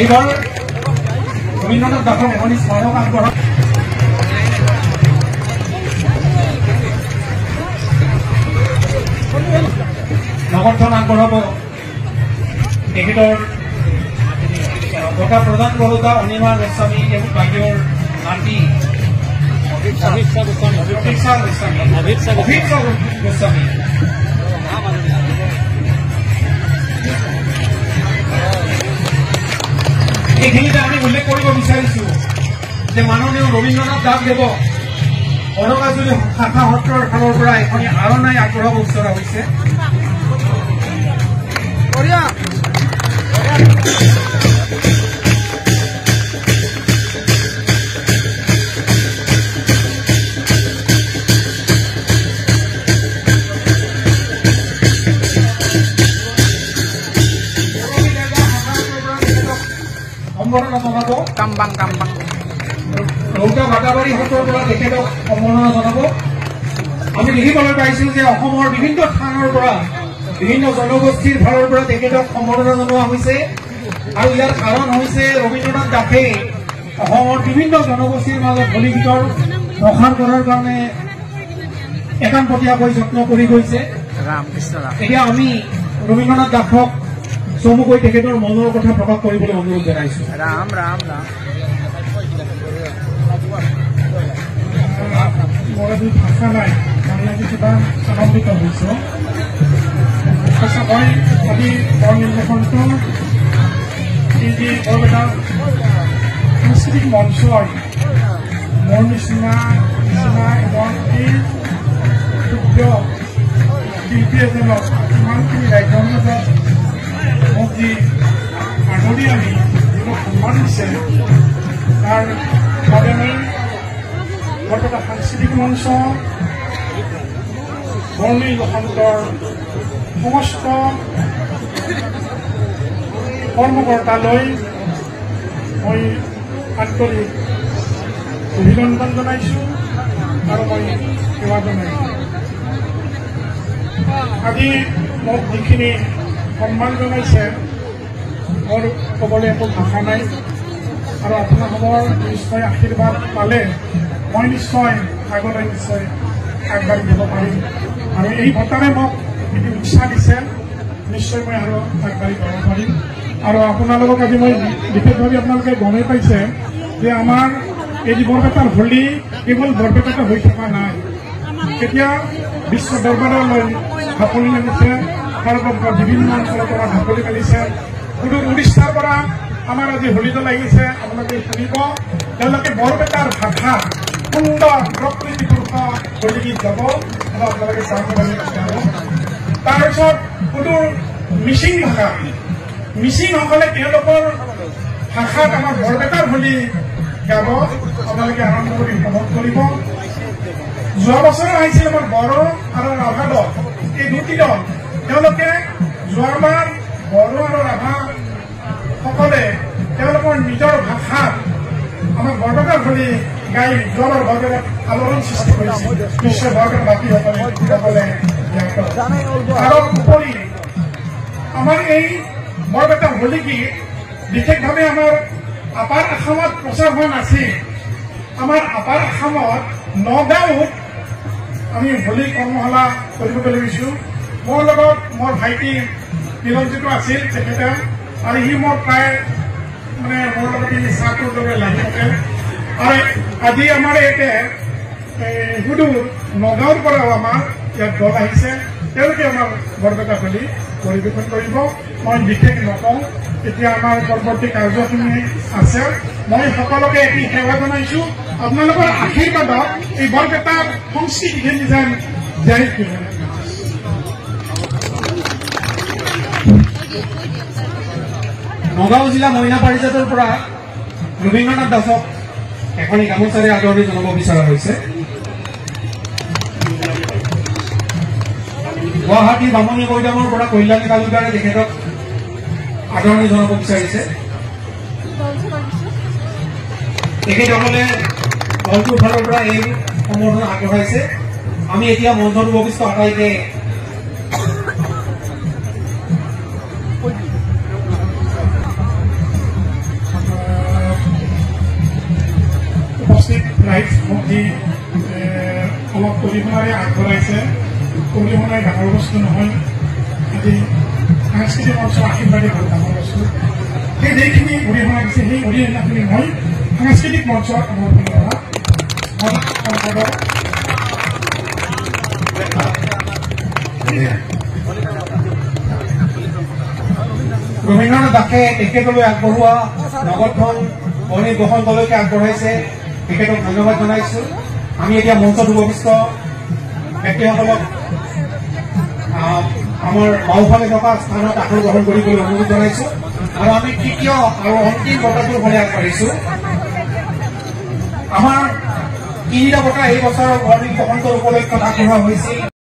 এইবাৰ ৰবীন্দ্ৰনাথ দাসক এখনি স্মাৰক আগবঢ়াব নগৰখন আগবঢ়াব তেখেতৰ বঁটা প্ৰদান কৰোঁতা অনিমা গোস্বামী এবং বাহিৰৰ নাতি অভিপ্সা গোস্বামী এইখিনিতে আমি উল্লেখ কৰিব বিচাৰিছো যে মাননীয় ৰবীন্দ্ৰনাথ দাসদেৱক অনগাজুলি শাখা সত্ৰৰ ফালৰ পৰা এখনি আৰণাই আগবঢ়াব বিচৰা হৈছে। সম্বৰ্ধনা জনাব ৰৌতা ভাটাবাৰী সত্ৰৰ পৰা তেখেতক সম্বৰ্ধনা জনাব। আমি দেখিবলৈ পাইছো যে অসমৰ বিভিন্ন স্থানৰ পৰা বিভিন্ন জনগোষ্ঠীৰ ফালৰ পৰা তেখেতক সম্বৰ্ধনা জনোৱা হৈছে আৰু ইয়াৰ কাৰণ হৈছে ৰবীন্দ্ৰনাথ দাসে অসমৰ বিভিন্ন জনগোষ্ঠীৰ মাজত হোলী গীতৰ প্ৰসাৰ কৰাৰ কাৰণে একান্তপতীয়াকৈ যত্ন কৰি গৈছে। এতিয়া আমি ৰবীন্দ্ৰনাথ দাসক চমুকৈ তেখেতৰ মনৰ কথা প্ৰকাশ কৰিবলৈ অনুৰোধ জনাইছো। ৰাম ৰাম ৰাম মোৰ আজি ভাষা নাই, ভাল লাগি কিবা আনন্দিত হৈছো। সঁচাকৈ আজি বৰনিৰ্বাচনটো বৰপেটা সাংস্কৃতিক মঞ্চৰ মোৰ নিচিনা এজন এই ক্ষুদ্ৰ শিল্পী এজনক ইমানখিনি ৰাজ্যৰ মাজত মোক যি আদৰি আনি যিবোৰ সন্মান দিছে তাৰ বাবে মই বৰপেটা সাংস্কৃতিক মঞ্চ বৰ্ণি বসন্তৰ সমস্ত কৰ্মকৰ্তালৈ মই আন্তৰিক অভিনন্দন জনাইছো আৰু মই সেৱা জনাইছো। আজি মোক যিখিনি সন্মান জনাইছে মোৰ ক'বলৈ একো ভাষা নাই আৰু আপোনালোকৰ নিশ্চয় আশীৰ্বাদ পালে মই নিশ্চয় আগলৈ নিশ্চয় আগবাঢ়ি যাব পাৰিম আৰু এই বঁটাৰে মোক যদি উৎসাহ দিছে নিশ্চয় মই আৰু আগবাঢ়ি যাব পাৰিম। আৰু আপোনালোকক আজি মই বিশেষভাৱে আপোনালোকে গমেই পাইছে যে আমাৰ এই যি বৰপেটাৰ হোলী কেৱল বৰপেটাতে হৈ থকা নাই, এতিয়া বিশ্ব দৰবাৰলৈ ঢাপলি মেলিছে, ভাৰতবৰ্ষৰ বিভিন্ন অঞ্চলৰ পৰা ঢাপলি মেলিছে। সুদূৰ উৰিষ্যাৰ পৰা আমাৰ আজি হোলীটো লাগিছে, আপোনালোকে শুনিব। তেওঁলোকে বৰপেটাৰ ভাষা সুন্দৰ প্ৰকৃতিপুৰুষ হোলী গীত গাব আৰু আপোনালোকে চাব পাৰিব। তাৰপিছত সুদূৰ মিচিং ভাষা, মিচিংসকলে তেওঁলোকৰ ভাষাত আমাৰ বৰপেটাৰ হোলী গাব, আপোনালোকে আৰম্ভ কৰি উপভোগ কৰিব। যোৱা বছৰ আহিছিল আমাৰ বড়ো আৰু ৰাভা দল, এই দুটি দল। তেওঁলোকে যোৱাবাৰ বড়ো আৰু ৰাভা সকলে তেওঁলোকৰ নিজৰ ভাষাত আমাৰ বৰপেটাৰ হোলী গাই যোৱাবাৰ বৰপেটাত আলোড়ন সৃষ্টি কৰিছিল বিশ্বৰ বৰপেটাবাসীসকলে। আৰু উপৰি আমাৰ এই বৰপেটা হোলী গীত বিশেষভাৱে আমাৰ আপাৰ অসমত প্ৰচাৰ হোৱা নাছিল। আমাৰ আপাৰ অসমত নগাঁৱত আমি হোলী কৰ্মশালা কৰিবলৈ লাগিছোঁ। মোৰ লগত মোৰ ভাইটি নিৰঞ্জিত আছিল তেখেতে, আৰু সি মোৰ প্ৰায় মানে মোৰ লগত চাহটোৰ দৰে লাগি থাকে। আৰু আজি আমাৰ ইয়াতে সুদূৰ নগাঁৱৰ পৰাও আমাৰ ইয়াত দল আহিছে, তেওঁলোকে আমাৰ বৰপেটা হোলী পৰিৱেশন কৰিব। মই বিশেষ নকওঁ, এতিয়া আমাৰ পৰৱৰ্তী কাৰ্যখিনি আছে। মই সকলোকে এটি সেৱা জনাইছো, আপোনালোকৰ আশীৰ্বাদত এই বৰপেটাৰ সংস্কৃতিখিনি যেন জীয়াই থাকিব। নগাঁও জিলা মহিলা পাৰিষদৰ পৰা ৰবীন্দ্ৰনাথ দাসক এখনি গামোচাৰে আদৰণি জনাব বিচৰা হৈছে। গুৱাহাটী বামুণী মৈদামৰ পৰা কল্যাণী তালুকাৰে তেখেতক আদৰণি জনাব বিচাৰিছে। তেখেতসকলে দলটোৰ ফালৰ পৰা এই সম্বৰ্ধনা আগবঢ়াইছে। আমি এতিয়া মঞ্চত উপবিষ্ট আটাইকে ৰাইজ মোক যি অলপ অৰিহণাৰে আগবঢ়াইছে, অৰিহণাই ডাঙৰ বস্তু নহয়, আজি সাংস্কৃতিক মঞ্চৰ আশীৰ্বাদে বহুত ডাঙৰ বস্তু। সেই যিখিনি অৰিহণা দিছে সেই অৰিহণাখিনি মই সাংস্কৃতিক মঞ্চৰ মোৰ ফালৰ পৰা ৰবীন্দ্ৰনাথ দাসে তেখেতলৈ আগবঢ়োৱা নগদধন অনিল বসন্তলৈকে আগবঢ়াইছে, তেখেতক ধন্যবাদ জনাইছো। আমি এতিয়া মঞ্চত উপবিষ্ট ব্যক্তিসকলক আমাৰ বাওঁফালে থকা স্থানত আসন গ্ৰহণ কৰিবলৈ অনুৰোধ জনাইছো আৰু আমি তৃতীয় আৰু অন্তিম বঁটাটোৰ ফালে আগবাঢ়িছো। আমাৰ তিনিটা বঁটা এই বছৰৰ অনিল বসন্তৰ উপলক্ষত আগবঢ়োৱা হৈছিল।